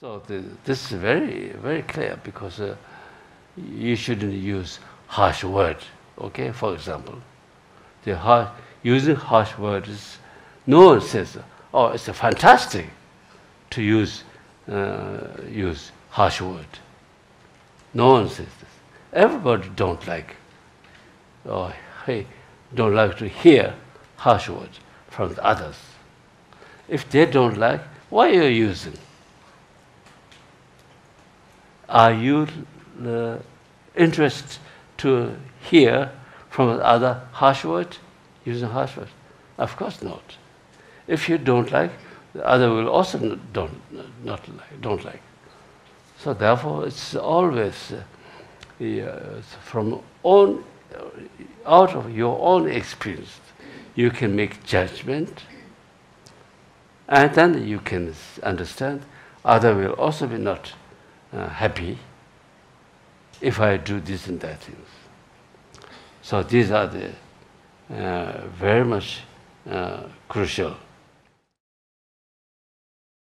So this is very, very clear, because you shouldn't use harsh word. Okay, for example, using harsh words, no one says, "Oh, it's fantastic to use harsh word." No one says this. Everybody don't like, or don't like to hear harsh words from the others. If they don't like, why are you using? Are you interested to hear from the other harsh word, using harsh words? Of course not. If you don't like, the other will also don't like. So therefore, it's always from out of your own experience, you can make judgment, and then you can understand. Other will also be not happy if I do this and that things. So these are the very much crucial